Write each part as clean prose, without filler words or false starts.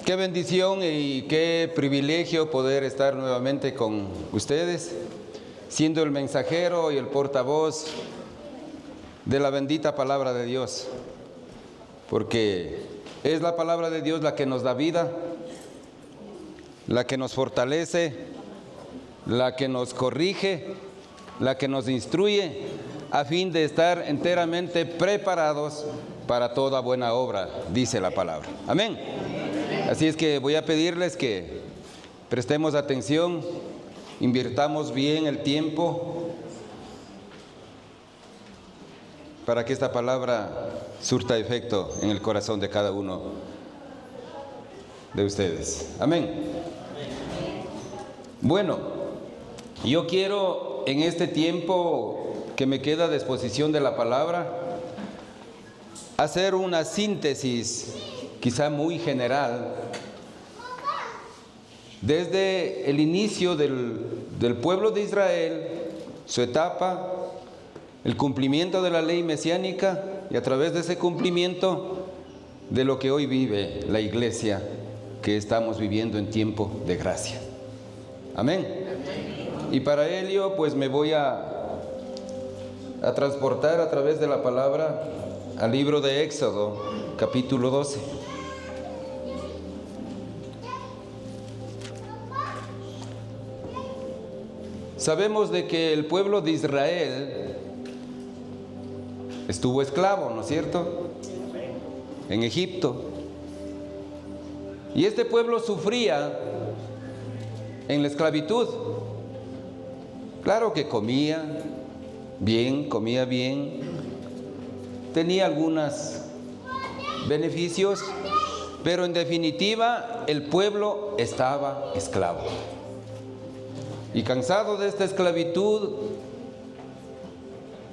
Qué bendición y qué privilegio poder estar nuevamente con ustedes, siendo el mensajero y el portavoz de la bendita palabra de Dios, porque es la palabra de Dios la que nos da vida, la que nos fortalece, la que nos corrige, la que nos instruye, a fin de estar enteramente preparados para toda buena obra, dice la palabra. Amén. Así es que voy a pedirles que prestemos atención, invirtamos bien el tiempo para que esta palabra surta efecto en el corazón de cada uno de ustedes. Amén. Bueno, yo quiero en este tiempo que me queda a disposición de la palabra hacer una síntesis quizá muy general, desde el inicio del pueblo de Israel, su etapa, el cumplimiento de la ley mesiánica y a través de ese cumplimiento de lo que hoy vive la iglesia que estamos viviendo en tiempo de gracia. Amén. Y para ello pues me voy a transportar a través de la palabra al libro de Éxodo, capítulo 12. Sabemos de que el pueblo de Israel estuvo esclavo, ¿no es cierto?, en Egipto. Y este pueblo sufría en la esclavitud. Claro que comía bien, tenía algunos beneficios, pero en definitiva el pueblo estaba esclavo. Y cansado de esta esclavitud,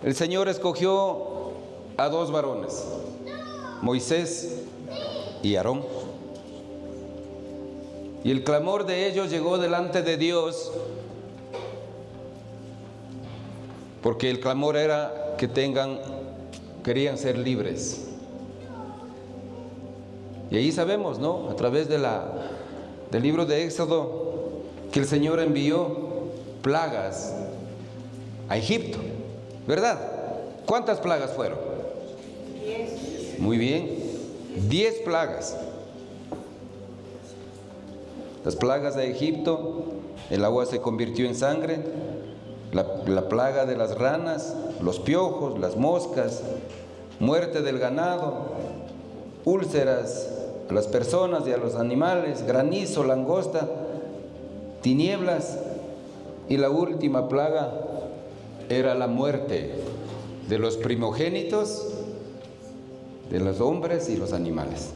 el Señor escogió a dos varones, Moisés y Aarón. Y el clamor de ellos llegó delante de Dios, porque el clamor era que querían ser libres. Y ahí sabemos, ¿no?, a través del libro de Éxodo, que el Señor envió plagas a Egipto, ¿verdad? ¿Cuántas plagas fueron? 10. Muy bien, 10 plagas. Las plagas de Egipto, el agua se convirtió en sangre, la plaga de las ranas, los piojos, las moscas, muerte del ganado, úlceras a las personas y a los animales, granizo, langosta, tinieblas, y la última plaga era la muerte de los primogénitos, de los hombres y los animales.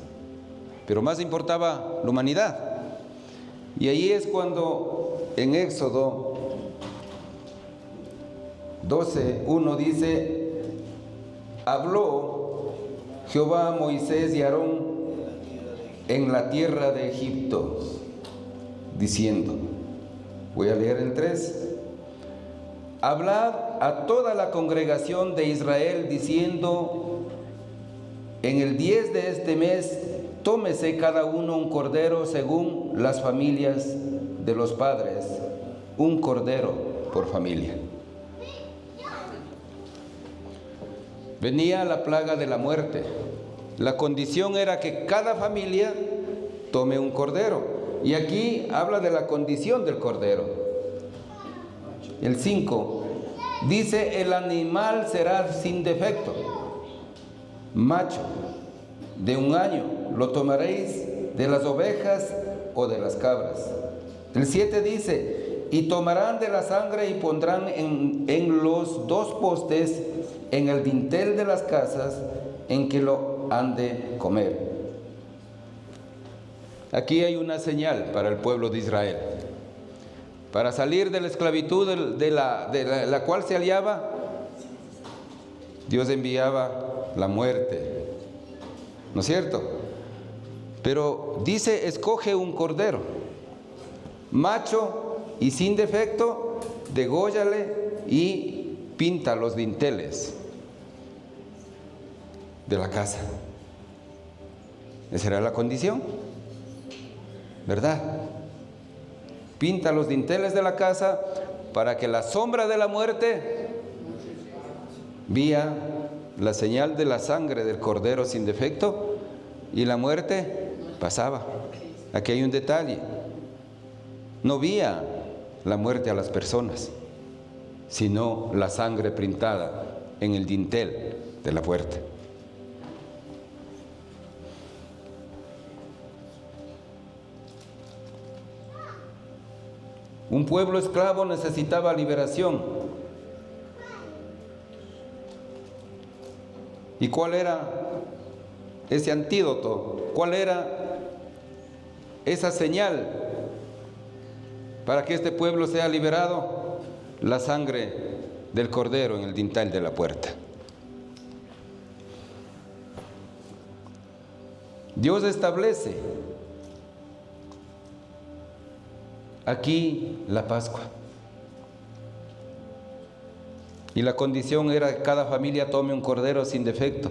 Pero más importaba la humanidad. Y ahí es cuando en Éxodo 12:1 dice: habló Jehová a Moisés y a Aarón en la tierra de Egipto, diciendo, voy a leer el 3, hablad a toda la congregación de Israel diciendo, en el 10 de este mes, tómese cada uno un cordero según las familias de los padres, un cordero por familia. Venía la plaga de la muerte. La condición era que cada familia tome un cordero. Y aquí habla de la condición del cordero. El 5 dice: el animal será sin defecto, macho, de 1 año, lo tomaréis de las ovejas o de las cabras. El 7 dice: y tomarán de la sangre y pondrán en los 2 postes, en el dintel de las casas en que lo han de comer. Aquí hay una señal para el pueblo de Israel. Para salir de la esclavitud de la cual se hallaba, Dios enviaba la muerte, ¿no es cierto? Pero dice: escoge un cordero, macho y sin defecto, dególlale y pinta los dinteles de la casa. Esa era la condición. ¿verdad? Pinta los dinteles de la casa para que la sombra de la muerte vía la señal de la sangre del Cordero sin defecto y la muerte pasaba. Aquí hay un detalle. No vía la muerte a las personas, sino la sangre pintada en el dintel de la puerta. Un pueblo esclavo necesitaba liberación. ¿Y cuál era ese antídoto? ¿Cuál era esa señal para que este pueblo sea liberado? La sangre del Cordero en el dintel de la puerta. Dios establece aquí la Pascua. Y la condición era que cada familia tome un cordero sin defecto.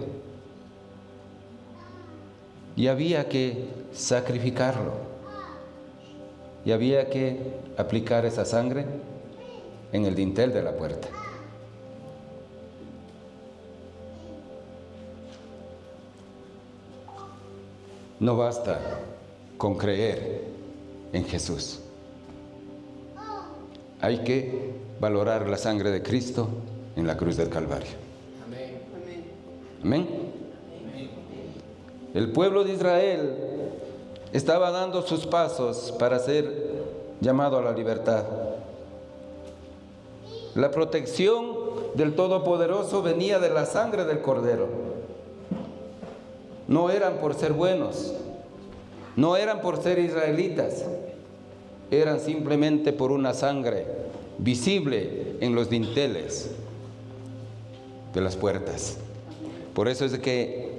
Y había que sacrificarlo. Y había que aplicar esa sangre en el dintel de la puerta. No basta con creer en Jesús. Hay que valorar la sangre de Cristo en la cruz del Calvario. Amén. Amén. El pueblo de Israel estaba dando sus pasos para ser llamado a la libertad. La protección del Todopoderoso venía de la sangre del Cordero. No eran por ser buenos, no eran por ser israelitas, eran simplemente por una sangre visible en los dinteles de las puertas. Por eso es que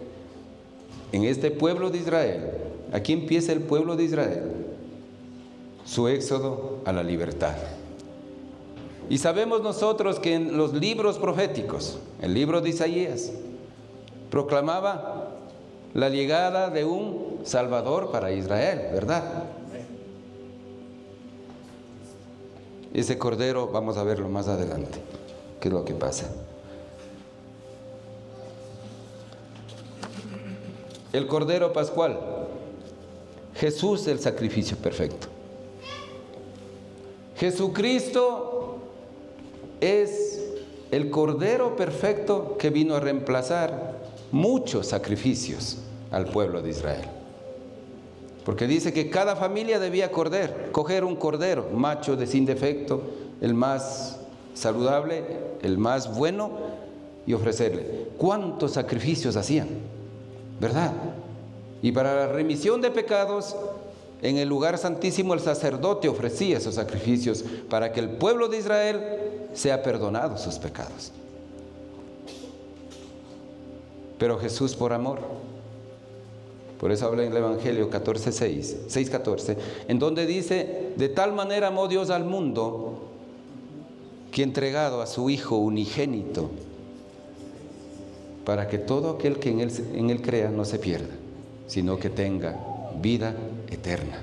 en este pueblo de Israel, aquí empieza el pueblo de Israel, su éxodo a la libertad. Y sabemos nosotros que en los libros proféticos, el libro de Isaías, proclamaba la llegada de un Salvador para Israel, ¿verdad? Ese cordero, vamos a verlo más adelante, qué es lo que pasa. El cordero pascual, Jesús el sacrificio perfecto. Jesucristo es el cordero perfecto que vino a reemplazar muchos sacrificios al pueblo de Israel. Porque dice que cada familia debía coger un cordero, macho de sin defecto, el más saludable, el más bueno, y ofrecerle. ¿Cuántos sacrificios hacían? ¿Verdad? Y para la remisión de pecados, en el lugar santísimo el sacerdote ofrecía esos sacrificios para que el pueblo de Israel sea perdonado sus pecados. Pero Jesús por amor, por eso habla en el Evangelio 6:14, en donde dice: de tal manera amó Dios al mundo que ha entregado a su Hijo unigénito, para que todo aquel que en él crea no se pierda, sino que tenga vida eterna.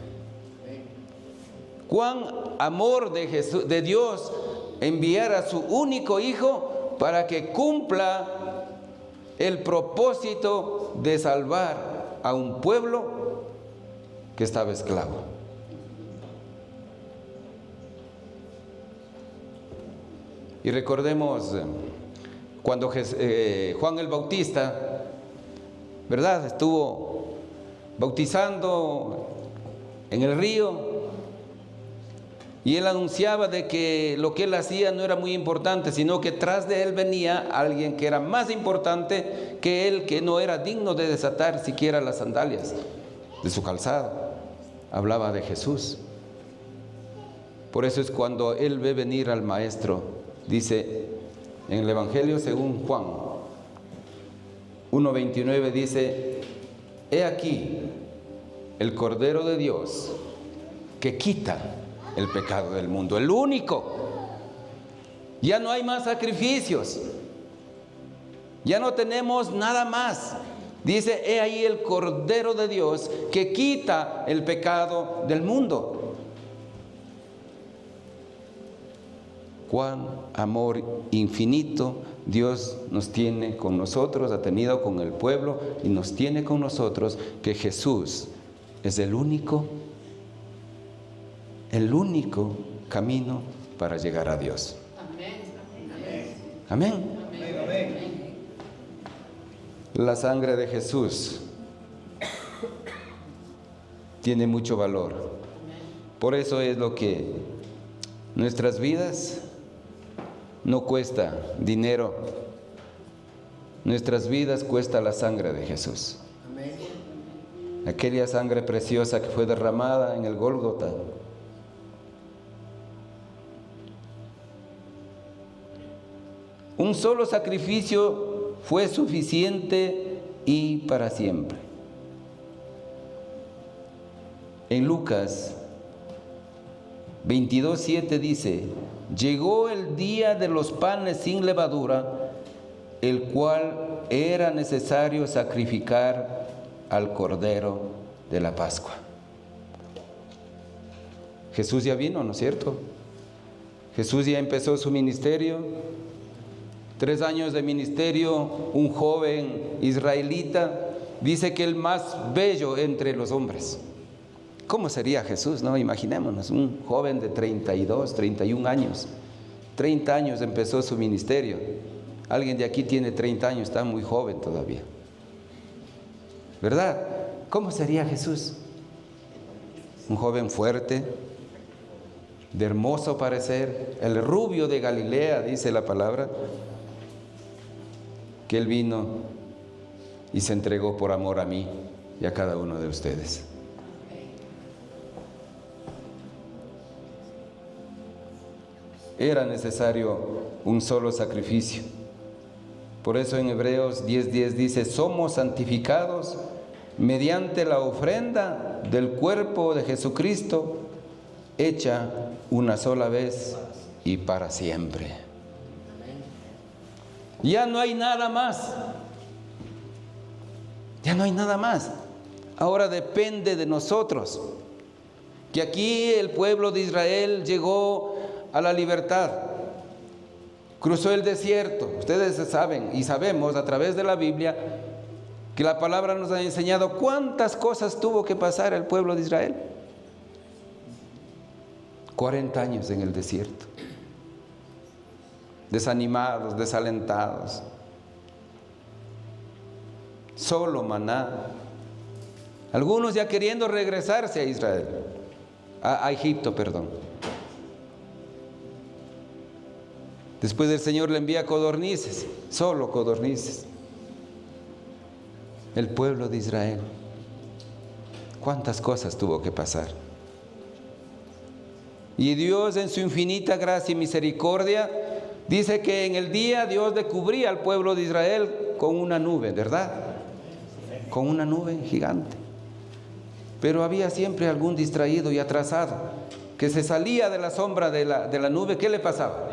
Cuán amor de Dios enviar a su único Hijo para que cumpla el propósito de salvar a un pueblo que estaba esclavo. Y recordemos cuando Juan el Bautista, ¿verdad?, estuvo bautizando en el río, y él anunciaba de que lo que él hacía no era muy importante, sino que tras de él venía alguien que era más importante que él, que no era digno de desatar siquiera las sandalias de su calzado. Hablaba de Jesús. Por eso es cuando él ve venir al Maestro, dice en el Evangelio según Juan 1:29, dice: he aquí el Cordero de Dios que quita el pecado del mundo, el único. Ya no hay más sacrificios, ya no tenemos nada más, Dice, he ahí el Cordero de Dios que quita el pecado del mundo. Cuán amor infinito Dios nos tiene con nosotros, ha tenido con el pueblo y nos tiene con nosotros, que Jesús es el único camino para llegar a Dios. Amén. Amén. La sangre de Jesús tiene mucho valor. Por eso es lo que nuestras vidas no cuesta dinero. Nuestras vidas cuesta la sangre de Jesús. Aquella sangre preciosa que fue derramada en el Gólgota. Un solo sacrificio fue suficiente y para siempre. En Lucas 22:7 dice, llegó el día de los panes sin levadura, el cual era necesario sacrificar al Cordero de la Pascua. Jesús ya vino, ¿no es cierto? Jesús ya empezó su ministerio. 3 años de ministerio, un joven israelita, dice que el más bello entre los hombres. ¿Cómo sería Jesús? No, imaginémonos, un joven de 32, 31 años. 30 años empezó su ministerio. Alguien de aquí tiene 30 años, está muy joven todavía. ¿Verdad? ¿Cómo sería Jesús? Un joven fuerte, de hermoso parecer, el rubio de Galilea, dice la palabra, que Él vino y se entregó por amor a mí y a cada uno de ustedes. Era necesario un solo sacrificio. Por eso en Hebreos 10:10 dice, somos santificados mediante la ofrenda del cuerpo de Jesucristo, hecha una sola vez y para siempre. Ya no hay nada más. Ya no hay nada más. Ahora depende de nosotros. Que aquí el pueblo de Israel llegó a la libertad. Cruzó el desierto. Ustedes saben y sabemos a través de la Biblia que la palabra nos ha enseñado cuántas cosas tuvo que pasar el pueblo de Israel. 40 años en el desierto. Desanimados, desalentados. Solo maná. Algunos ya queriendo regresarse a Israel, a Egipto, perdón. Después el Señor le envía codornices, solo codornices. El pueblo de Israel, cuántas cosas tuvo que pasar. Y Dios en su infinita gracia y misericordia dice que en el día Dios le cubría al pueblo de Israel con una nube, ¿verdad? Con una nube gigante. Pero había siempre algún distraído y atrasado que se salía de la sombra de la nube. ¿Qué le pasaba?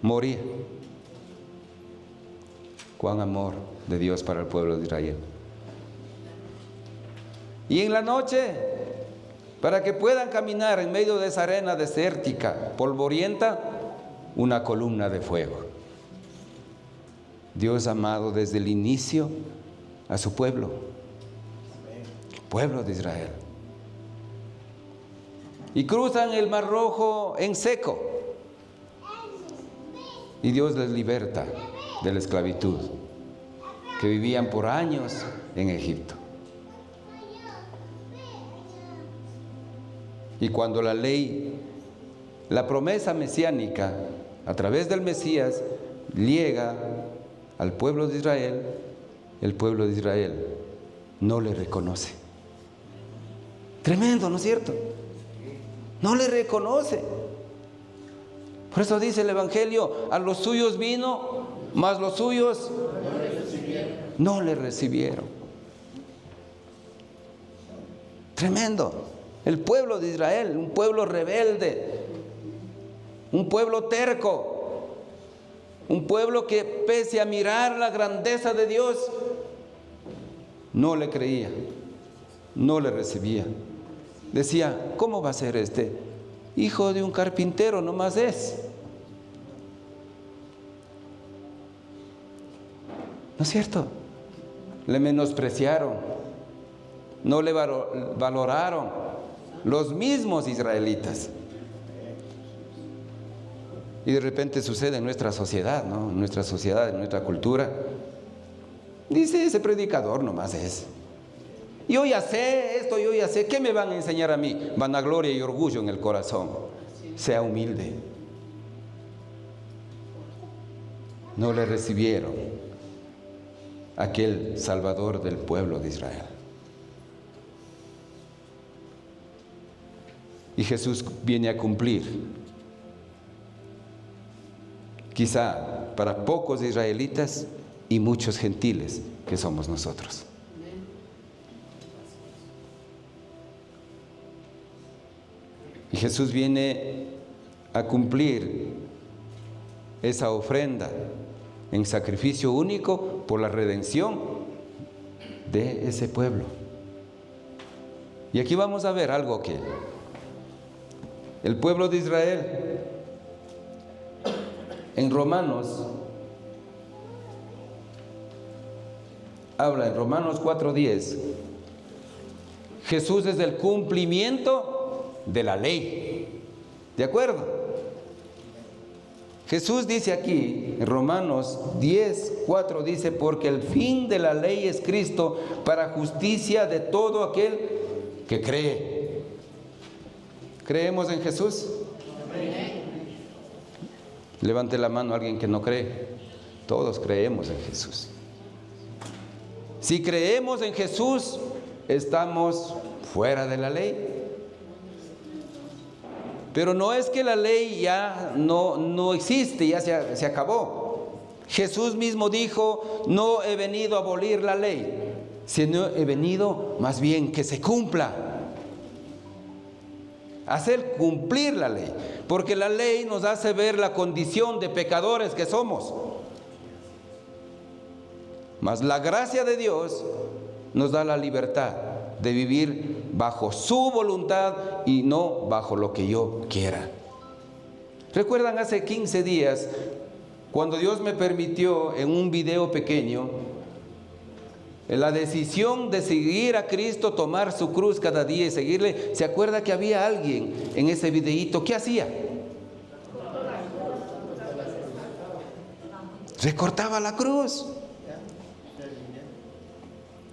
Moría. Cuán amor de Dios para el pueblo de Israel. Y en la noche, para que puedan caminar en medio de esa arena desértica, polvorienta, una columna de fuego. Dios amado desde el inicio a su pueblo, el pueblo de Israel. Y cruzan el Mar Rojo en seco. Y Dios les liberta de la esclavitud que vivían por años en Egipto. Y cuando la ley, la promesa mesiánica a través del Mesías llega al pueblo de Israel, el pueblo de Israel no le reconoce. Tremendo, ¿no es cierto? No le reconoce. Por eso dice el Evangelio, a los suyos vino, mas los suyos no le recibieron. Tremendo. El pueblo de Israel, un pueblo rebelde, un pueblo terco, Un pueblo que pese a mirar la grandeza de Dios, no le creía, no le recibía. Decía, ¿cómo va a ser este? Hijo de un carpintero nomás es. ¿No es cierto? Le menospreciaron, no le valoraron los mismos israelitas. Y de repente sucede en nuestra sociedad, ¿no? En nuestra sociedad, en nuestra cultura. Dice, ese predicador nomás es. Yo ya sé esto, yo ya sé. ¿Qué me van a enseñar a mí? Vanagloria y orgullo en el corazón. Sea humilde. No le recibieron aquel Salvador del pueblo de Israel. Y Jesús viene a cumplir. Quizá para pocos israelitas y muchos gentiles que somos nosotros. Y Jesús viene a cumplir esa ofrenda en sacrificio único por la redención de ese pueblo. Y aquí vamos a ver algo que el pueblo de Israel en Romanos habla, en Romanos 4:10, Jesús es el cumplimiento de la ley. ¿De acuerdo? Jesús dice aquí, en Romanos 10:4, dice, porque el fin de la ley es Cristo para justicia de todo aquel que cree. ¿Creemos en Jesús? Levante la mano a alguien que no cree. Todos creemos en Jesús. Si creemos en Jesús, estamos fuera de la ley. Pero no es que la ley ya no existe, ya se acabó. Jesús mismo dijo, no he venido a abolir la ley, sino he venido más bien que se cumpla. Hacer cumplir la ley, porque la ley nos hace ver la condición de pecadores que somos. Mas la gracia de Dios nos da la libertad de vivir bajo su voluntad y no bajo lo que yo quiera. ¿Recuerdan hace 15 días cuando Dios me permitió en un video pequeño la decisión de seguir a Cristo, tomar su cruz cada día y seguirle? ¿Se acuerda que había alguien en ese videíto? ¿Qué hacía? Recortaba la cruz.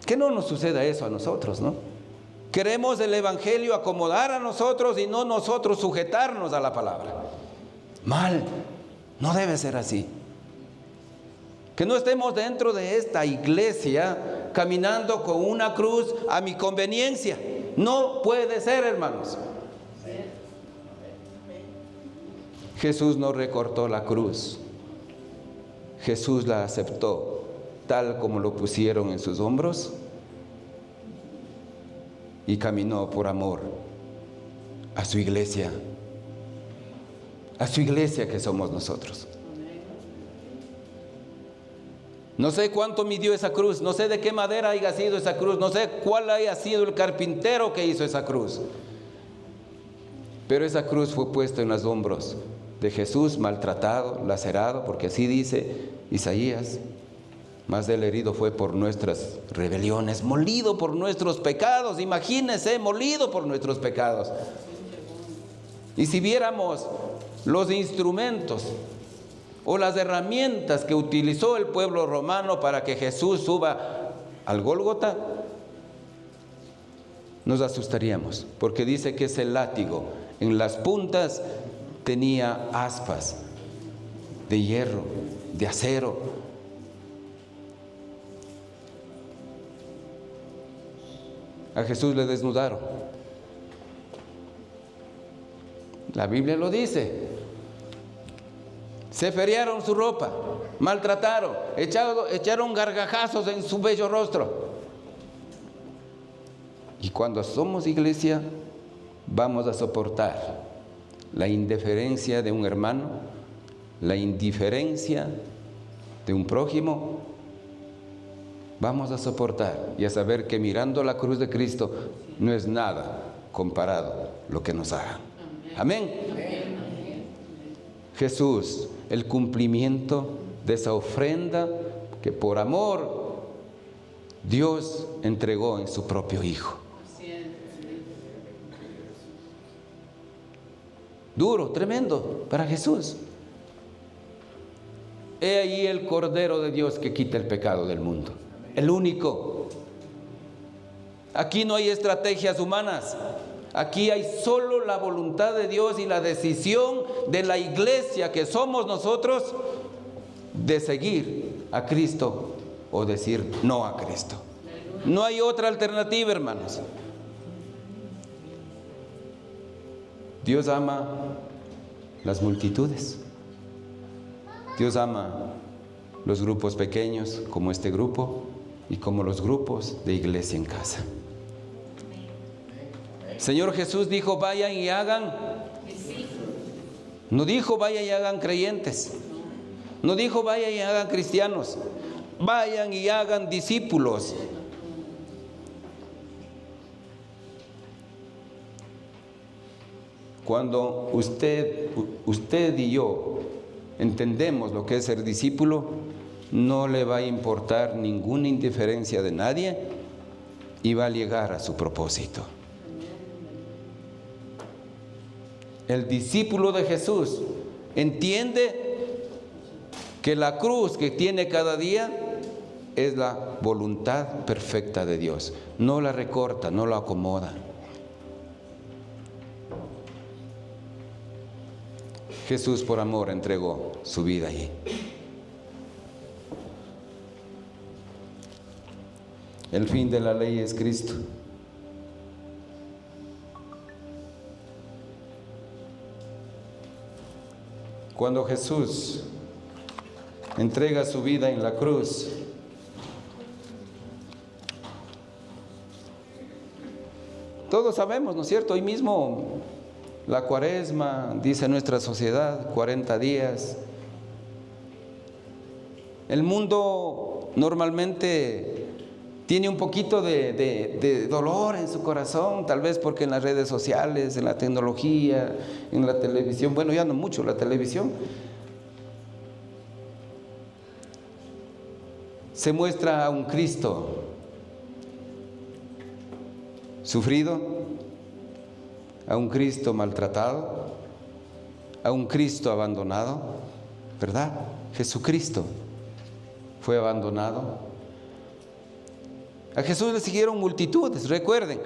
Que no nos suceda eso a nosotros, ¿no? Queremos el evangelio acomodar a nosotros y no nosotros sujetarnos a la palabra. Mal, no debe ser así. Que no estemos dentro de esta iglesia caminando con una cruz a mi conveniencia. No puede ser, hermanos. Jesús no recortó la cruz. Jesús la aceptó tal como lo pusieron en sus hombros y caminó por amor a su iglesia que somos nosotros. No sé cuánto midió esa cruz, no sé de qué madera haya sido esa cruz, no sé cuál haya sido el carpintero que hizo esa cruz, pero esa cruz fue puesta en los hombros de Jesús, maltratado, lacerado, porque así dice Isaías. Más del herido fue por nuestras rebeliones, molido por nuestros pecados. Imagínense, molido por nuestros pecados. Y si viéramos los instrumentos o las herramientas que utilizó el pueblo romano para que Jesús suba al Gólgota, nos asustaríamos, porque dice que ese látigo en las puntas tenía aspas de hierro, de acero. A Jesús le desnudaron. La Biblia lo dice. Se feriaron su ropa, maltrataron, echaron gargajazos en su bello rostro. Y cuando somos iglesia, vamos a soportar la indiferencia de un hermano, la indiferencia de un prójimo, vamos a soportar y a saber que mirando la cruz de Cristo no es nada comparado lo que nos hagan. Amén. Jesús, el cumplimiento de esa ofrenda que por amor Dios entregó en su propio Hijo. Duro, tremendo para Jesús. He ahí el Cordero de Dios que quita el pecado del mundo. El único. Aquí no hay estrategias humanas. Aquí hay solo la voluntad de Dios y la decisión de la iglesia que somos nosotros de seguir a Cristo o decir no a Cristo. No hay otra alternativa, hermanos. Dios ama las multitudes. Dios ama los grupos pequeños como este grupo y como los grupos de iglesia en casa. Señor Jesús dijo, vayan y hagan. No dijo, vayan y hagan creyentes. No dijo, vayan y hagan cristianos. Vayan y hagan discípulos. Cuando usted y yo entendemos lo que es ser discípulo, no le va a importar ninguna indiferencia de nadie y va a llegar a su propósito. El discípulo de Jesús entiende que la cruz que tiene cada día es la voluntad perfecta de Dios. No la recorta, no la acomoda. Jesús por amor entregó su vida allí. El fin de la ley es Cristo. Cuando Jesús entrega su vida en la cruz, todos sabemos, ¿no es cierto? Hoy mismo la Cuaresma, dice nuestra sociedad, 40 días. El mundo normalmente tiene un poquito de dolor en su corazón, tal vez porque en las redes sociales, en la tecnología, en la televisión, bueno, ya no mucho la televisión, se muestra a un Cristo sufrido, a un Cristo maltratado, a un Cristo abandonado, ¿verdad? Jesucristo fue abandonado. A Jesús le siguieron multitudes, recuerden,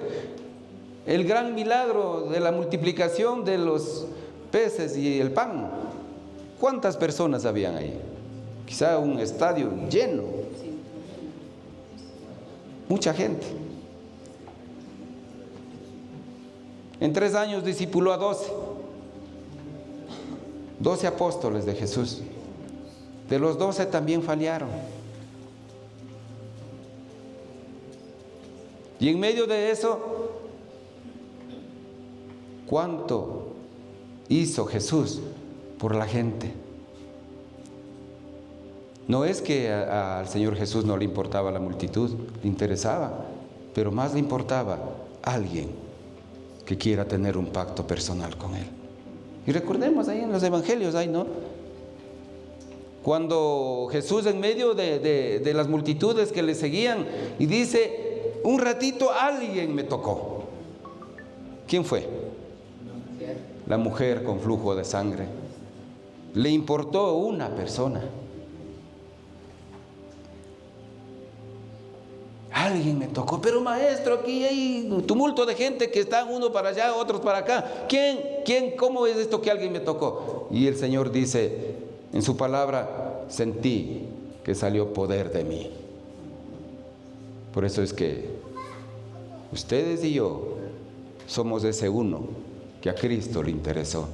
el gran milagro de la multiplicación de los peces y el pan. ¿Cuántas personas habían ahí? Quizá un estadio lleno. Mucha gente. En 3 años discipuló a 12 apóstoles de Jesús. De los 12 también fallaron. Y en medio de eso, ¿cuánto hizo Jesús por la gente? No es que al Señor Jesús no le importaba la multitud, le interesaba, pero más le importaba alguien que quiera tener un pacto personal con Él. Y recordemos ahí en los evangelios, ahí, ¿no? Cuando Jesús en medio de las multitudes que le seguían y dice, un ratito alguien me tocó. ¿Quién fue? La mujer con flujo de sangre. Le importó una persona. Alguien me tocó, pero maestro, aquí hay un tumulto de gente que están uno para allá, otros para acá. ¿Quién? ¿Cómo es esto que alguien me tocó? Y el Señor dice en su palabra, sentí que salió poder de mí. Por eso es que ustedes y yo somos ese uno que a Cristo le interesó.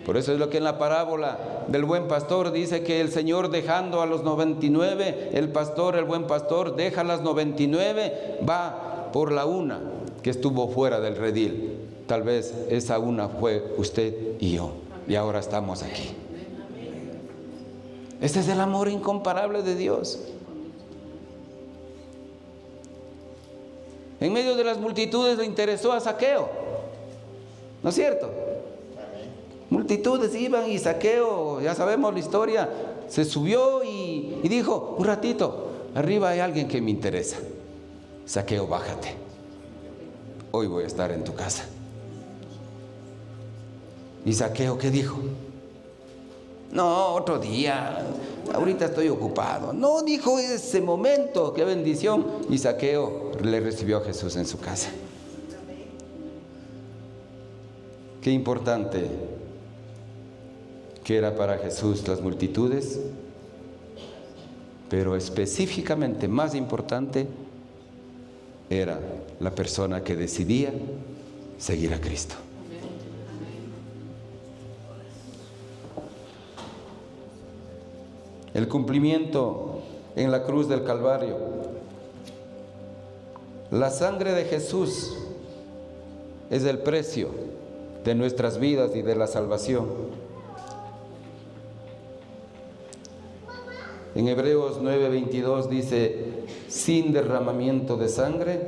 Por eso es lo que en la parábola del buen pastor dice que el Señor dejando a los 99, el buen pastor deja las 99, va por la una que estuvo fuera del redil. Tal vez esa una fue usted y yo, y ahora estamos aquí. Este es el amor incomparable de Dios. En medio de las multitudes le interesó a Zaqueo, ¿no es cierto? Multitudes iban y Zaqueo, ya sabemos la historia, se subió y dijo: un ratito, arriba hay alguien que me interesa. Zaqueo, bájate, hoy voy a estar en tu casa. ¿Y Zaqueo qué dijo? No, otro día, ahorita estoy ocupado. No, dijo, ese momento, qué bendición. Y Zaqueo le recibió a Jesús en su casa. Qué importante que era para Jesús las multitudes, pero específicamente más importante era la persona que decidía seguir a Cristo. El cumplimiento en la cruz del Calvario. La sangre de Jesús es el precio de nuestras vidas y de la salvación. En Hebreos 9:22 dice: sin derramamiento de sangre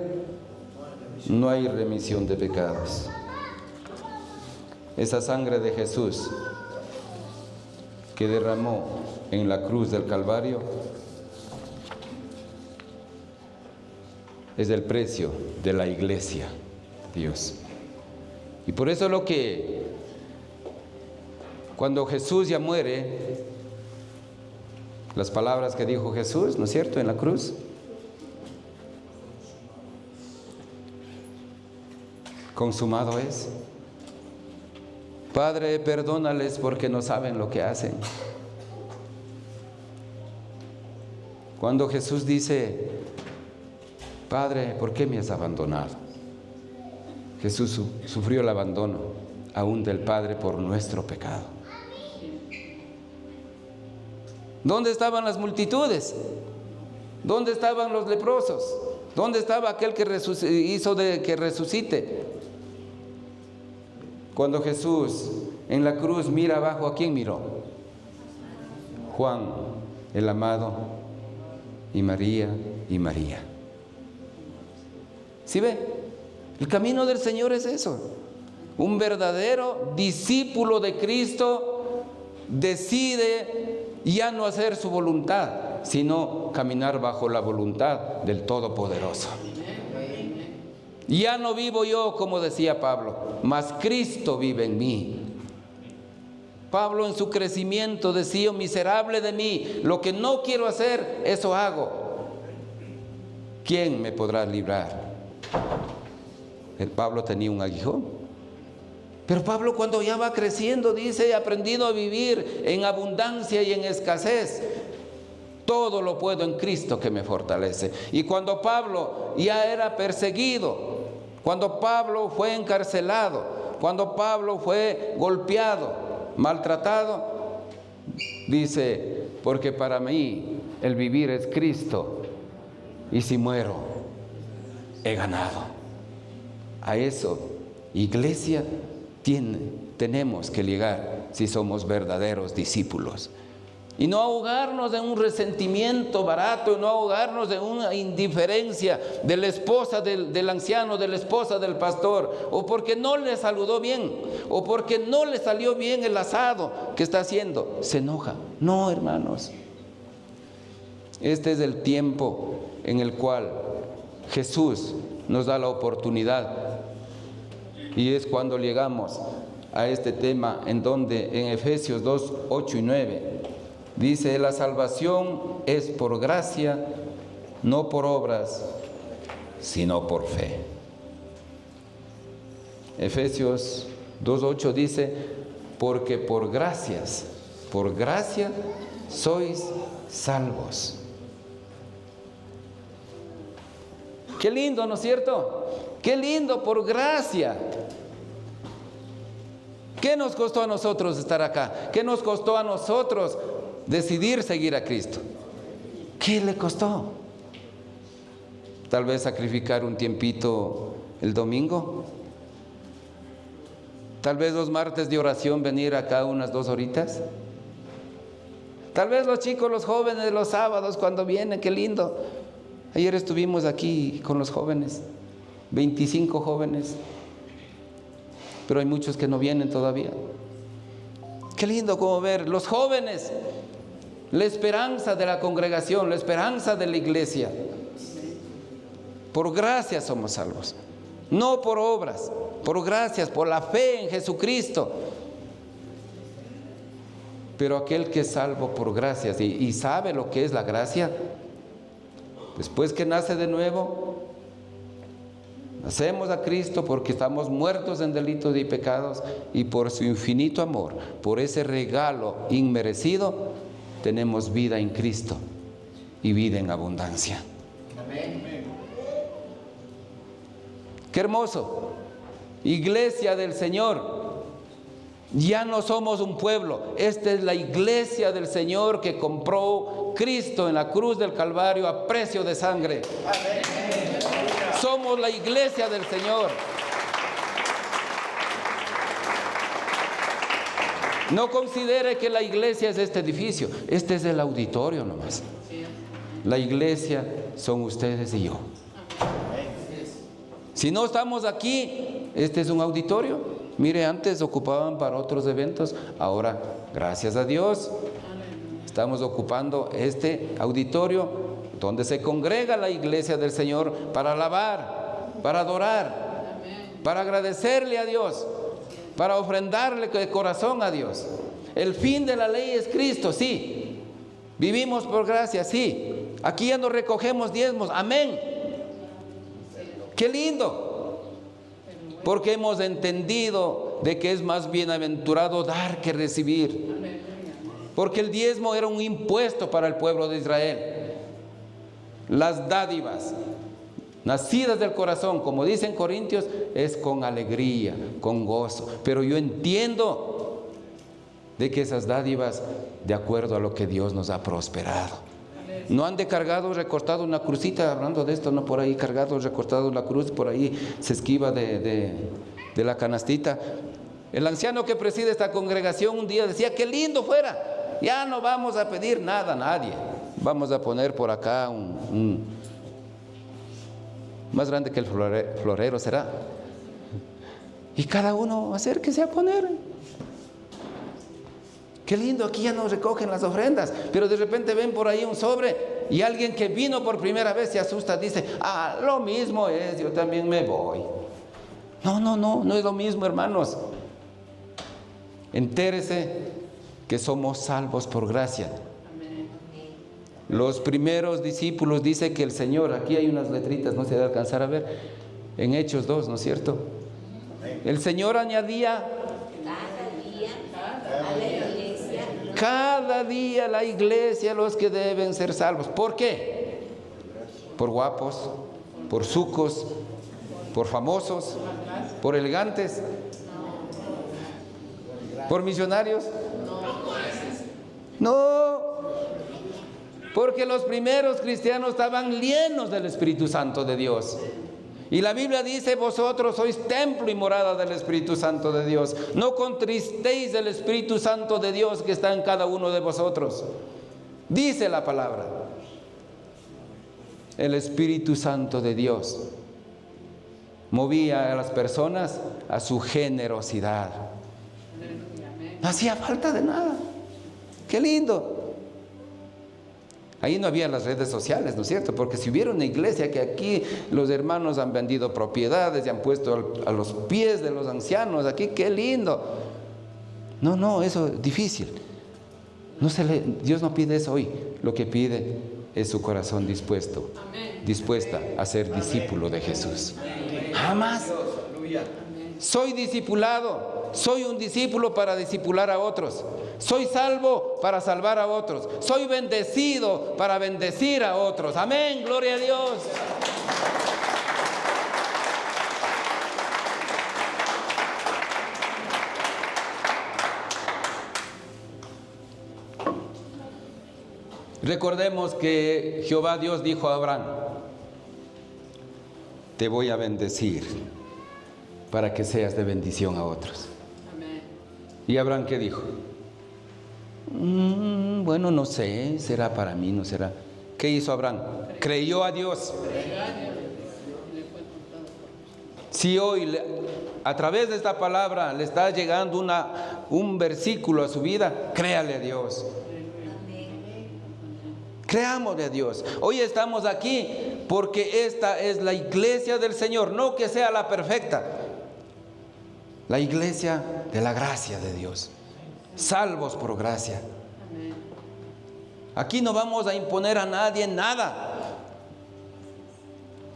no hay remisión de pecados. Esa sangre de Jesús que derramó en la cruz del Calvario es el precio de la iglesia, Dios. Y por eso cuando Jesús ya muere, las palabras que dijo Jesús, ¿no es cierto?, en la cruz: consumado es. Padre, perdónales porque no saben lo que hacen. Cuando Jesús dice: Padre, ¿por qué me has abandonado? Jesús sufrió el abandono aún del Padre por nuestro pecado. ¿Dónde estaban las multitudes? ¿Dónde estaban los leprosos? ¿Dónde estaba aquel que hizo que resucite? Cuando Jesús en la cruz mira abajo, ¿a quién miró? Juan, el amado, y María y María. ¿Sí ve? El camino del Señor es eso. Un verdadero discípulo de Cristo decide ya no hacer su voluntad, sino caminar bajo la voluntad del Todopoderoso. Ya no vivo yo, como decía Pablo, mas Cristo vive en mí. Pablo en su crecimiento decía: miserable de mí, lo que no quiero hacer, eso hago. ¿Quién me podrá librar? El Pablo tenía un aguijón. Pero Pablo, cuando ya va creciendo, dice: he aprendido a vivir en abundancia y en escasez. Todo lo puedo en Cristo que me fortalece. Y cuando Pablo ya era perseguido, cuando Pablo fue encarcelado, cuando Pablo fue golpeado, maltratado, dice: porque para mí el vivir es Cristo, y si muero, he ganado. A eso, iglesia, tenemos que llegar si somos verdaderos discípulos. Y no ahogarnos en un resentimiento barato, no ahogarnos en una indiferencia de la esposa del anciano, de la esposa del pastor, o porque no le saludó bien, o porque no le salió bien el asado que está haciendo, se enoja. No, hermanos. Este es el tiempo en el cual Jesús nos da la oportunidad, y es cuando llegamos a este tema en donde en Efesios 2, 8 y 9 dice: la salvación es por gracia, no por obras, sino por fe. Efesios 2:8 dice: porque por gracia sois salvos. Qué lindo, ¿no es cierto? Qué lindo, por gracia. ¿Qué nos costó a nosotros estar acá? ¿Qué nos costó a nosotros decidir seguir a Cristo? ¿Qué le costó? Tal vez sacrificar un tiempito el domingo. Tal vez los martes de oración venir acá unas 2 horitas. Tal vez los chicos, los jóvenes, los sábados cuando vienen, qué lindo. Ayer estuvimos aquí con los jóvenes, 25 jóvenes, pero hay muchos que no vienen todavía. Qué lindo como ver los jóvenes, la esperanza de la congregación, la esperanza de la iglesia. Por gracia somos salvos, no por obras, por gracias, por la fe en Jesucristo. Pero aquel que es salvo por gracias y sabe lo que es la gracia, después que nace de nuevo, nacemos a Cristo porque estamos muertos en delitos y pecados, y por su infinito amor, por ese regalo inmerecido, tenemos vida en Cristo y vida en abundancia. Amén. Qué hermoso. Iglesia del Señor. Ya no somos un pueblo, esta es la iglesia del Señor que compró Cristo en la cruz del Calvario a precio de sangre. Amén. Somos la iglesia del Señor. No considere que la iglesia es este edificio, este es el auditorio nomás. La iglesia son ustedes y yo. Si no estamos aquí, este es un auditorio. Mire, antes ocupaban para otros eventos, ahora, gracias a Dios, estamos ocupando este auditorio donde se congrega la iglesia del Señor para alabar, para adorar, para agradecerle a Dios, para ofrendarle de corazón a Dios. El fin de la ley es Cristo, sí. Vivimos por gracia, sí. Aquí ya nos recogemos diezmos, amén. ¡Qué lindo! Porque hemos entendido de que es más bienaventurado dar que recibir. Porque el diezmo era un impuesto para el pueblo de Israel. Las dádivas nacidas del corazón, como dicen Corintios, es con alegría, con gozo. Pero yo entiendo de que esas dádivas, de acuerdo a lo que Dios nos ha prosperado. No han cargado, recortado una crucita, hablando de esto, no por ahí cargado, recortado la cruz, por ahí se esquiva de la canastita. El anciano que preside esta congregación un día decía, qué lindo fuera, ya no vamos a pedir nada a nadie, vamos a poner por acá un más grande que el florero será, y cada uno acérquese a poner. Qué lindo, aquí ya no recogen las ofrendas, pero de repente ven por ahí un sobre y alguien que vino por primera vez se asusta, dice, lo mismo es, yo también me voy. No es lo mismo, hermanos. Entérese que somos salvos por gracia. Los primeros discípulos, dice que el Señor, aquí hay unas letritas, no se debe alcanzar a ver, en Hechos 2, ¿no es cierto? El Señor añadía cada día a la iglesia los que deben ser salvos. ¿Por qué? ¿Por guapos? ¿Por sucos? ¿Por famosos? ¿Por elegantes? ¿Por misionarios? No, porque los primeros cristianos estaban llenos del Espíritu Santo de Dios. Y la Biblia dice, vosotros sois templo y morada del Espíritu Santo de Dios. No contristéis el Espíritu Santo de Dios que está en cada uno de vosotros. Dice la palabra. El Espíritu Santo de Dios movía a las personas a su generosidad. No hacía falta de nada. ¡Qué lindo! Ahí no había las redes sociales, ¿no es cierto? Porque si hubiera una iglesia que aquí los hermanos han vendido propiedades y han puesto a los pies de los ancianos, aquí, qué lindo. No, eso es difícil. Dios no pide eso hoy. Lo que pide es su corazón dispuesta a ser discípulo de Jesús. Jamás. Soy discipulado, soy un discípulo para discipular a otros. Soy salvo para salvar a otros. Soy bendecido para bendecir a otros. Amén, gloria a Dios. Recordemos que Jehová Dios dijo a Abraham, te voy a bendecir para que seas de bendición a otros. Amén. ¿Y Abraham qué dijo? Bueno, no sé, será para mí, no será. ¿Qué hizo Abraham? Creyó a Dios. Si hoy a través de esta palabra le está llegando un versículo a su vida, créale a Dios. Creámosle a Dios. Hoy estamos aquí porque esta es la iglesia del Señor, no que sea la perfecta, la iglesia de la gracia de Dios, salvos por gracia. Aquí no vamos a imponer a nadie nada,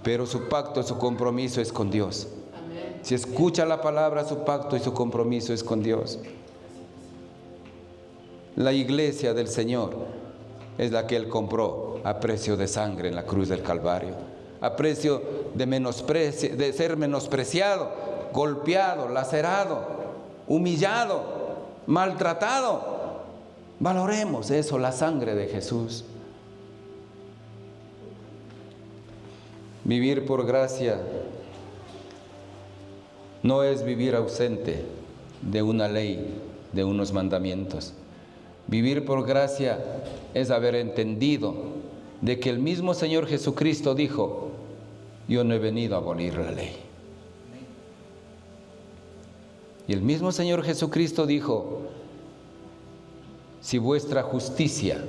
pero su pacto, su compromiso es con Dios. Si escucha la palabra, su pacto y su compromiso es con Dios. La iglesia del Señor es la que Él compró a precio de sangre en la cruz del Calvario, a precio de ser menospreciado, golpeado, lacerado, humillado, maltratado. Valoremos eso, la sangre de Jesús. Vivir por gracia no es vivir ausente de una ley, de unos mandamientos. Vivir por gracia es haber entendido de que el mismo Señor Jesucristo dijo: yo no he venido a abolir la ley. Y el mismo Señor Jesucristo dijo: si vuestra justicia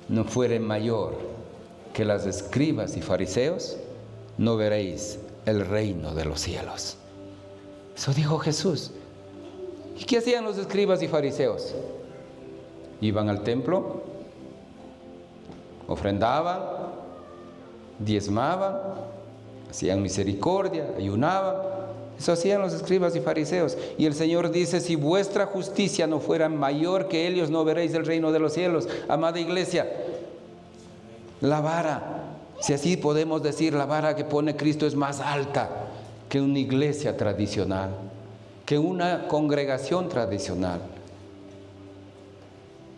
no fuere mayor que las de escribas y fariseos, no veréis el reino de los cielos. Eso dijo Jesús. ¿Y qué hacían los escribas y fariseos? Iban al templo, ofrendaban, diezmaban, hacían misericordia, ayunaban. Eso hacían los escribas y fariseos. Y el Señor dice: si vuestra justicia no fuera mayor que ellos, no veréis el reino de los cielos. Amada iglesia, la vara, si así podemos decir, la vara que pone Cristo es más alta que una iglesia tradicional, que una congregación tradicional.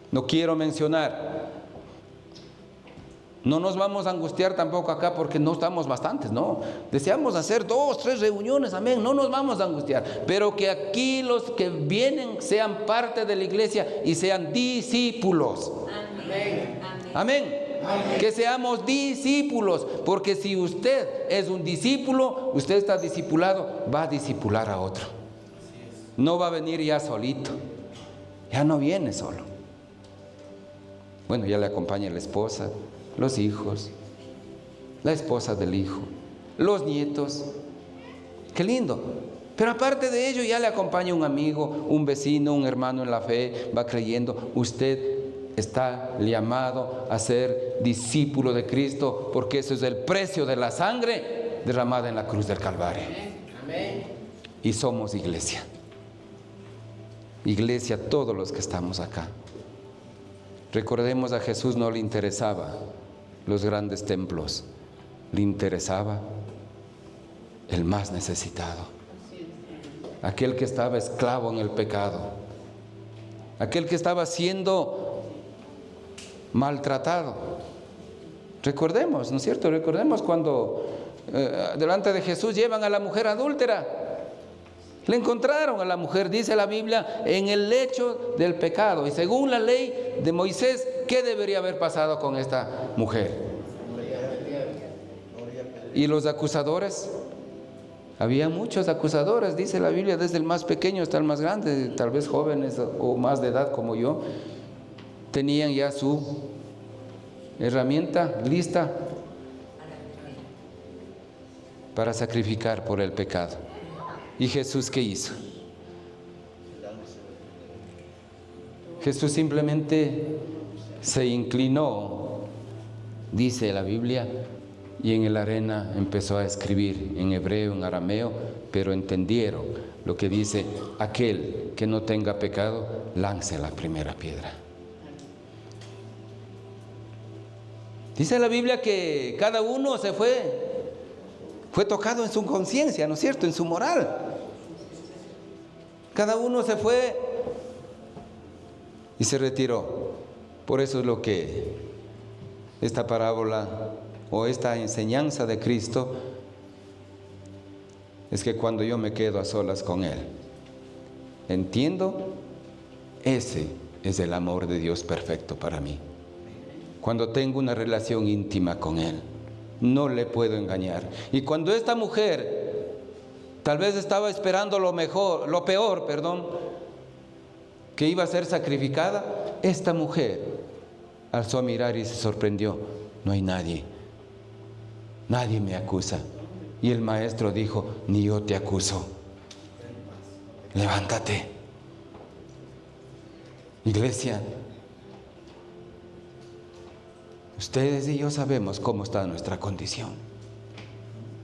No quiero mencionar, no nos vamos a angustiar tampoco acá porque no estamos bastantes, no. Deseamos hacer 2, 3 reuniones, amén, no nos vamos a angustiar. Pero que aquí los que vienen sean parte de la iglesia y sean discípulos. Amén. Amén. Amén. Que seamos discípulos, porque si usted es un discípulo, usted está discipulado, va a discipular a otro. No va a venir ya solito, ya no viene solo. Bueno, ya le acompaña la esposa, los hijos, la esposa del hijo, los nietos. Qué lindo. Pero aparte de ello, ya le acompaña un amigo, un vecino, un hermano en la fe, va creyendo. Usted está llamado a ser discípulo de Cristo, porque eso es el precio de la sangre derramada en la cruz del Calvario. Amén. Y somos iglesia. Iglesia, todos los que estamos acá. Recordemos, a Jesús no le interesaba los grandes templos, le interesaba el más necesitado, aquel que estaba esclavo en el pecado, aquel que estaba siendo maltratado. Recordemos, ¿no es cierto? Recordemos cuando delante de Jesús llevan a la mujer adúltera. Le encontraron a la mujer, dice la Biblia, en el lecho del pecado. Y según la ley de Moisés, ¿qué debería haber pasado con esta mujer? ¿Y los acusadores? Había muchos acusadores, dice la Biblia, desde el más pequeño hasta el más grande, tal vez jóvenes o más de edad como yo, tenían ya su herramienta lista para sacrificar por el pecado. ¿Y Jesús qué hizo? Jesús simplemente se inclinó, dice la Biblia, y en la arena empezó a escribir en hebreo, en arameo, pero entendieron lo que dice: aquel que no tenga pecado, lance la primera piedra. Dice la Biblia que cada uno fue tocado en su conciencia, ¿no es cierto?, en su moral. Cada uno se fue y se retiró. Por eso es lo que esta parábola o esta enseñanza de Cristo es que cuando yo me quedo a solas con Él, entiendo ese es el amor de Dios perfecto para mí. Cuando tengo una relación íntima con Él, no le puedo engañar. Y cuando esta mujer tal vez estaba esperando lo peor, que iba a ser sacrificada, esta mujer alzó a mirar y se sorprendió. No hay nadie. Nadie me acusa. Y el maestro dijo: ni yo te acuso. Levántate. Iglesia, ustedes y yo sabemos cómo está nuestra condición.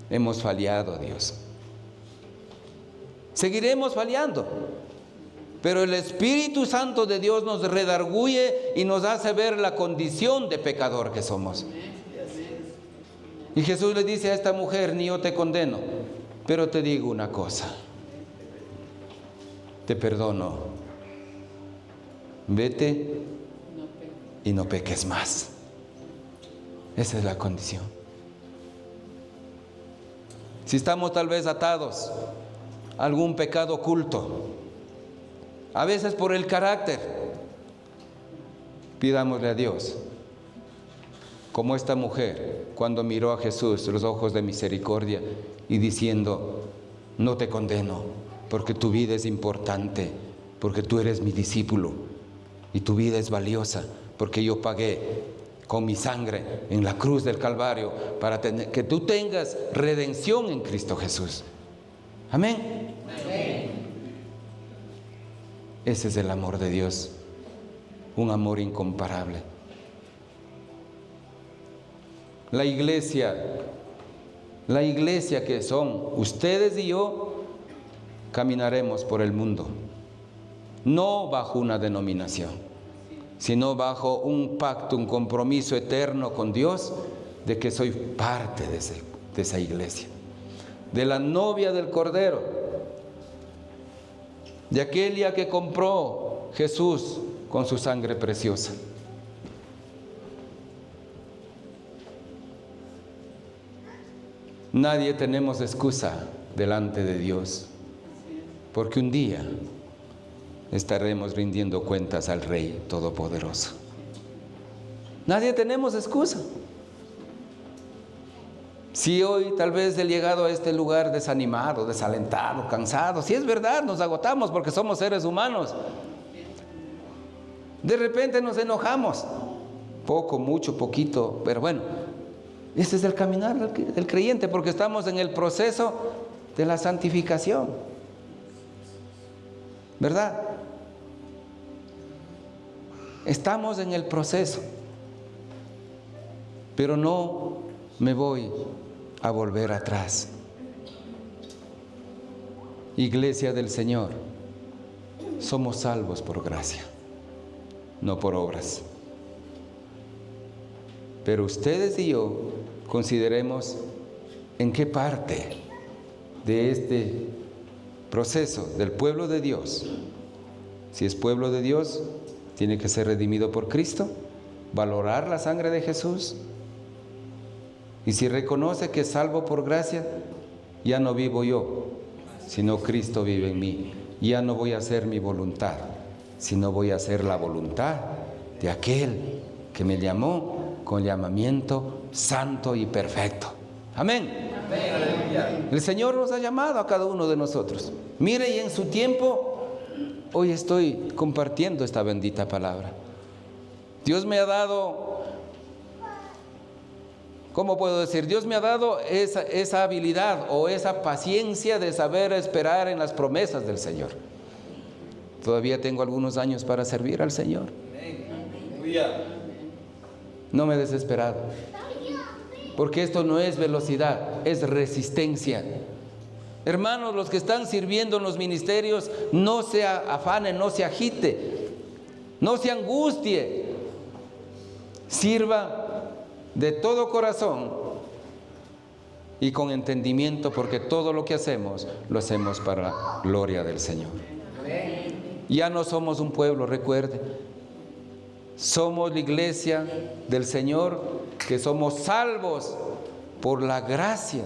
Hemos fallado a Dios. Seguiremos fallando. Pero el Espíritu Santo de Dios nos redarguye y nos hace ver la condición de pecador que somos. Y Jesús le dice a esta mujer: ni yo te condeno, pero te digo una cosa, te perdono, vete y no peques más. Esa es la condición. Si estamos tal vez atados a algún pecado oculto, a veces por el carácter, pidámosle a Dios, como esta mujer cuando miró a Jesús, los ojos de misericordia, y diciendo: no te condeno, porque tu vida es importante, porque tú eres mi discípulo y tu vida es valiosa, porque yo pagué con mi sangre en la cruz del Calvario para que tú tengas redención en Cristo Jesús. Amén. Amén. Ese es el amor de Dios, un amor incomparable. La iglesia que son ustedes y yo, caminaremos por el mundo, no bajo una denominación, sino bajo un pacto, un compromiso eterno con Dios, de que soy parte de esa iglesia, de la novia del Cordero, de aquella que compró Jesús con su sangre preciosa. Nadie tenemos excusa delante de Dios, porque un día estaremos rindiendo cuentas al Rey Todopoderoso. Nadie tenemos excusa. Si hoy tal vez he llegado a este lugar desanimado, desalentado, cansado, si es verdad, nos agotamos porque somos seres humanos. De repente nos enojamos, poco, mucho, poquito, pero bueno, ese es el caminar del creyente, porque estamos en el proceso de la santificación, ¿verdad? Estamos en el proceso, pero no me voy a volver atrás. Iglesia del Señor, somos salvos por gracia, no por obras. Pero ustedes y yo consideremos en qué parte de este proceso del pueblo de Dios. Si es pueblo de Dios, tiene que ser redimido por Cristo, valorar la sangre de Jesús. Y si reconoce que es salvo por gracia, ya no vivo yo, sino Cristo vive en mí. Ya no voy a hacer mi voluntad, sino voy a hacer la voluntad de aquel que me llamó con llamamiento santo y perfecto. Amén. Amén. El Señor nos ha llamado a cada uno de nosotros. Mire, y en su tiempo, hoy estoy compartiendo esta bendita palabra. Dios me ha dado, ¿cómo puedo decir? Dios me ha dado esa habilidad o esa paciencia de saber esperar en las promesas del Señor. Todavía tengo algunos años para servir al Señor. No me he desesperado, porque esto no es velocidad, es resistencia. Hermanos, los que están sirviendo en los ministerios, no se afane, no se agite, no se angustie. Sirva de todo corazón y con entendimiento, porque todo lo que hacemos, lo hacemos para la gloria del Señor. Ya no somos un pueblo, recuerde. Somos la iglesia del Señor, que somos salvos por la gracia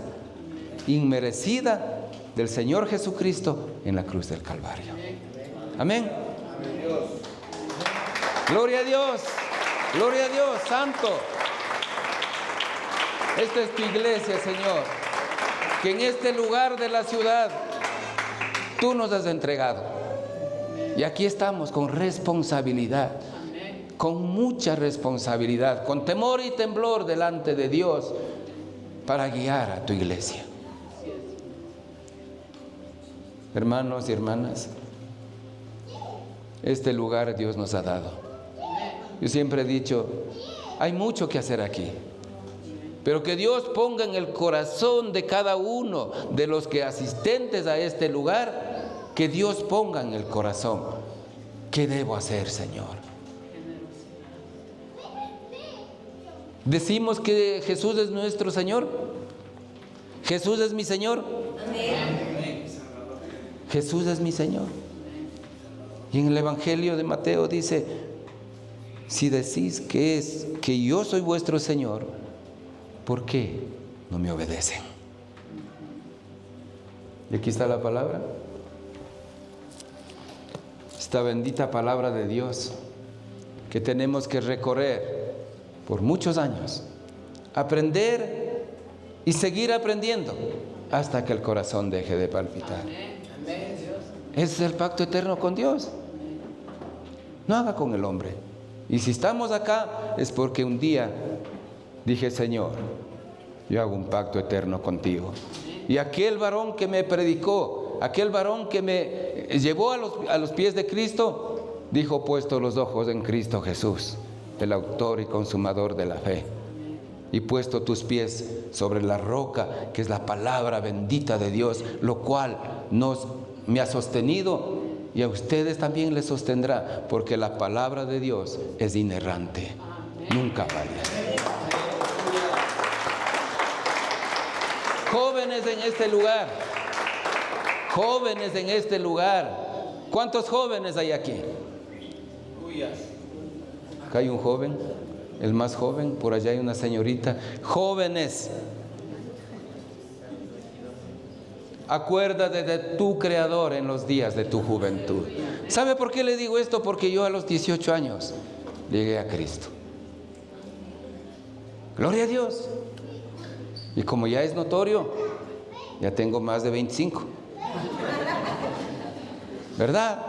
inmerecida del Señor Jesucristo en la cruz del Calvario. Amén. Gloria a Dios, santo. Esta es tu iglesia, Señor, que en este lugar de la ciudad tú nos has entregado. Y aquí estamos con responsabilidad, con mucha responsabilidad, con temor y temblor delante de Dios para guiar a tu iglesia. Hermanos y hermanas, este lugar Dios nos ha dado. Yo siempre he dicho, hay mucho que hacer aquí, pero que Dios ponga en el corazón de cada uno de los que asistentes a este lugar, que Dios ponga en el corazón, ¿qué debo hacer, Señor? Decimos que Jesús es nuestro Señor. Jesús es mi Señor. Jesús es mi Señor. Y en el Evangelio de Mateo dice, si decís que yo soy vuestro Señor, ¿por qué no me obedecen? Y aquí está la palabra. Esta bendita palabra de Dios que tenemos que recorrer por muchos años, aprender y seguir aprendiendo hasta que el corazón deje de palpitar. Ese es el pacto eterno con Dios. No haga con el hombre. Y si estamos acá es porque un día dije, Señor, yo hago un pacto eterno contigo. Y aquel varón que me predicó, aquel varón que me llevó a los pies de Cristo, dijo, puesto los ojos en Cristo Jesús, el autor y consumador de la fe, y puesto tus pies sobre la roca, que es la palabra bendita de Dios, lo cual me ha sostenido, y a ustedes también les sostendrá, porque la palabra de Dios es inerrante, nunca falla. Jóvenes en este lugar, ¿cuántos jóvenes hay aquí? Acá hay un joven, el más joven, por allá hay una señorita. Jóvenes, acuérdate de tu Creador en los días de tu juventud. ¿Sabe por qué le digo esto? Porque yo a los 18 años llegué a Cristo. Gloria a Dios. Y como ya es notorio, ya tengo más de 25. ¿Verdad?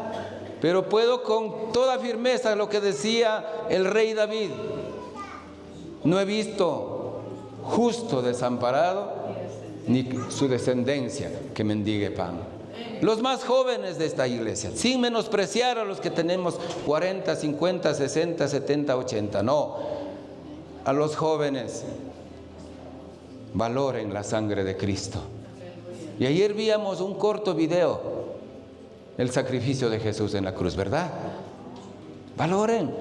Pero puedo con toda firmeza lo que decía el rey David. No he visto justo desamparado, ni su descendencia que mendigue pan. Los más jóvenes de esta iglesia, sin menospreciar a los que tenemos 40, 50, 60, 70, 80, no. A los jóvenes, valoren la sangre de Cristo. Y ayer víamos un corto video, el sacrificio de Jesús en la cruz, ¿verdad? Valoren,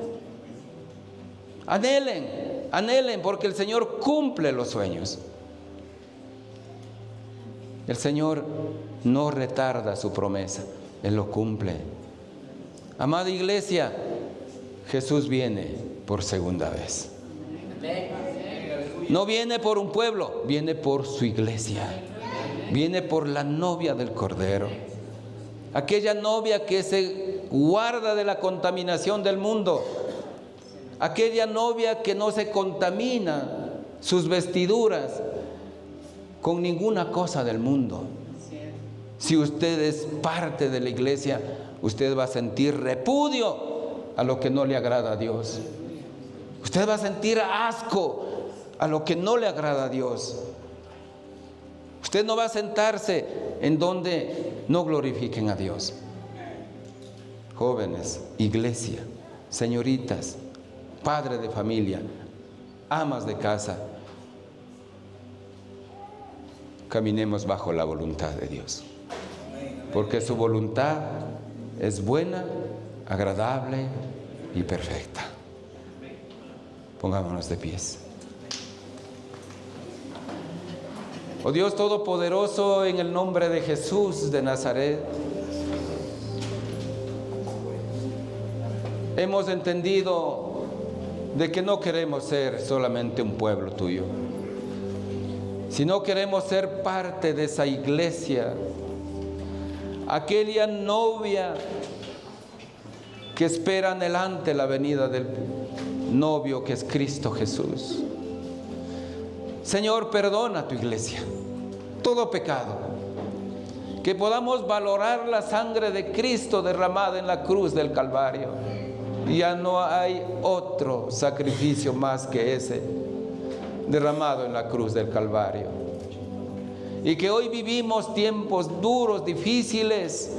anhelen, porque el Señor cumple los sueños. El Señor no retarda su promesa, Él lo cumple. Amada iglesia, Jesús viene por segunda vez. No viene por un pueblo, viene por su iglesia. Viene por la novia del Cordero. Aquella novia que se guarda de la contaminación del mundo. Aquella novia que no se contamina sus vestiduras con ninguna cosa del mundo. Si usted es parte de la iglesia, usted va a sentir repudio a lo que no le agrada a Dios. Usted va a sentir asco a lo que no le agrada a Dios. Usted no va a sentarse en donde no glorifiquen a Dios. Jóvenes, iglesia, señoritas, padre de familia, amas de casa, caminemos bajo la voluntad de Dios, porque su voluntad es buena, agradable y perfecta. Pongámonos de pies. Oh Dios Todopoderoso, en el nombre de Jesús de Nazaret, hemos entendido de que no queremos ser solamente un pueblo tuyo, sino queremos ser parte de esa iglesia, aquella novia que espera anhelante la venida del novio que es Cristo Jesús. Señor, perdona a tu iglesia todo pecado, que podamos valorar la sangre de Cristo derramada en la cruz del Calvario. Ya no hay otro sacrificio más que ese derramado en la cruz del Calvario. Y que hoy vivimos tiempos duros, difíciles,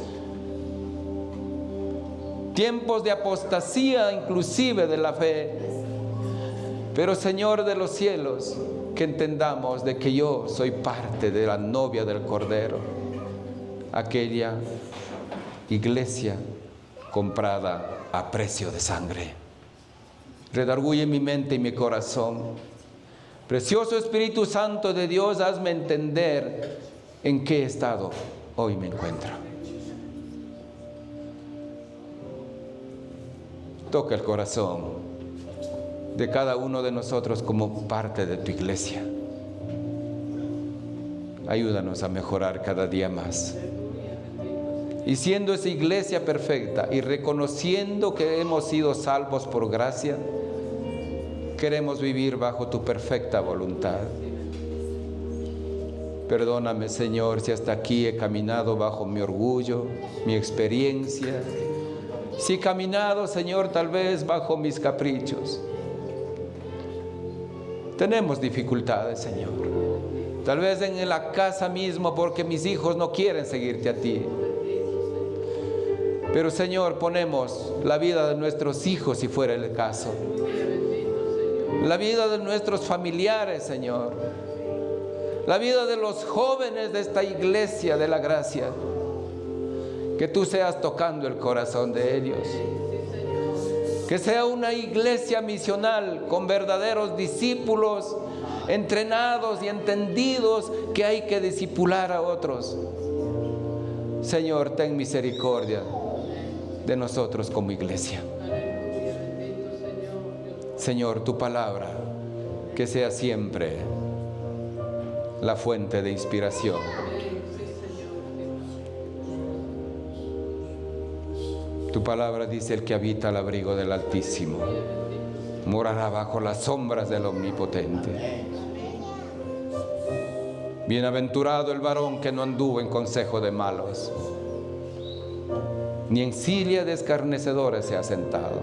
tiempos de apostasía inclusive de la fe. Pero Señor de los cielos, que entendamos de que yo soy parte de la novia del Cordero, aquella iglesia comprada a precio de sangre. Redarguye mi mente y mi corazón. Precioso Espíritu Santo de Dios, hazme entender en qué estado hoy me encuentro. Toca el corazón de cada uno de nosotros como parte de tu iglesia. Ayúdanos a mejorar cada día más. Y siendo esa iglesia perfecta y reconociendo que hemos sido salvos por gracia, queremos vivir bajo tu perfecta voluntad. Perdóname, Señor, si hasta aquí he caminado bajo mi orgullo, mi experiencia. Si he caminado, Señor, tal vez bajo mis caprichos. Tenemos dificultades, Señor. Tal vez en la casa mismo, porque mis hijos no quieren seguirte a ti. Pero, Señor, ponemos la vida de nuestros hijos, si fuera el caso. La vida de nuestros familiares, Señor. La vida de los jóvenes de esta iglesia de la gracia. Que tú seas tocando el corazón de ellos. Que sea una iglesia misional con verdaderos discípulos, entrenados y entendidos que hay que discipular a otros. Señor, ten misericordia de nosotros como iglesia. Señor, tu palabra, que sea siempre la fuente de inspiración. Tu palabra dice: el que habita al abrigo del Altísimo morará bajo las sombras del Omnipotente. Bienaventurado el varón que no anduvo en consejo de malos, ni en silla de escarnecedores se ha sentado.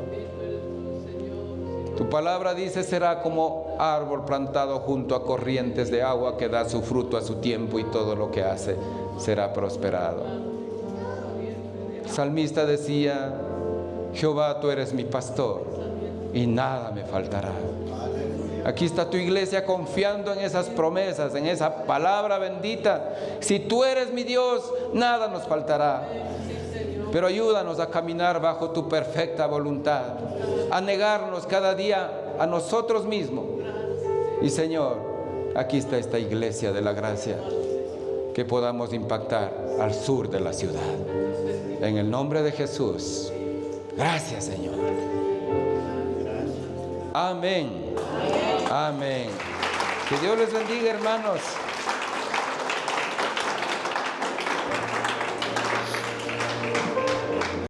Tu palabra dice: será como árbol plantado junto a corrientes de agua, que da su fruto a su tiempo, y todo lo que hace será prosperado. El salmista decía: Jehová, tú eres mi pastor y nada me faltará. Aquí está tu iglesia confiando en esas promesas, en esa palabra bendita. Si tú eres mi Dios, nada nos faltará. Pero ayúdanos a caminar bajo tu perfecta voluntad, a negarnos cada día a nosotros mismos. Y Señor, aquí está esta iglesia de la gracia, que podamos impactar al sur de la ciudad. En el nombre de Jesús. Gracias, Señor. Amén. Amén. Que Dios les bendiga, hermanos.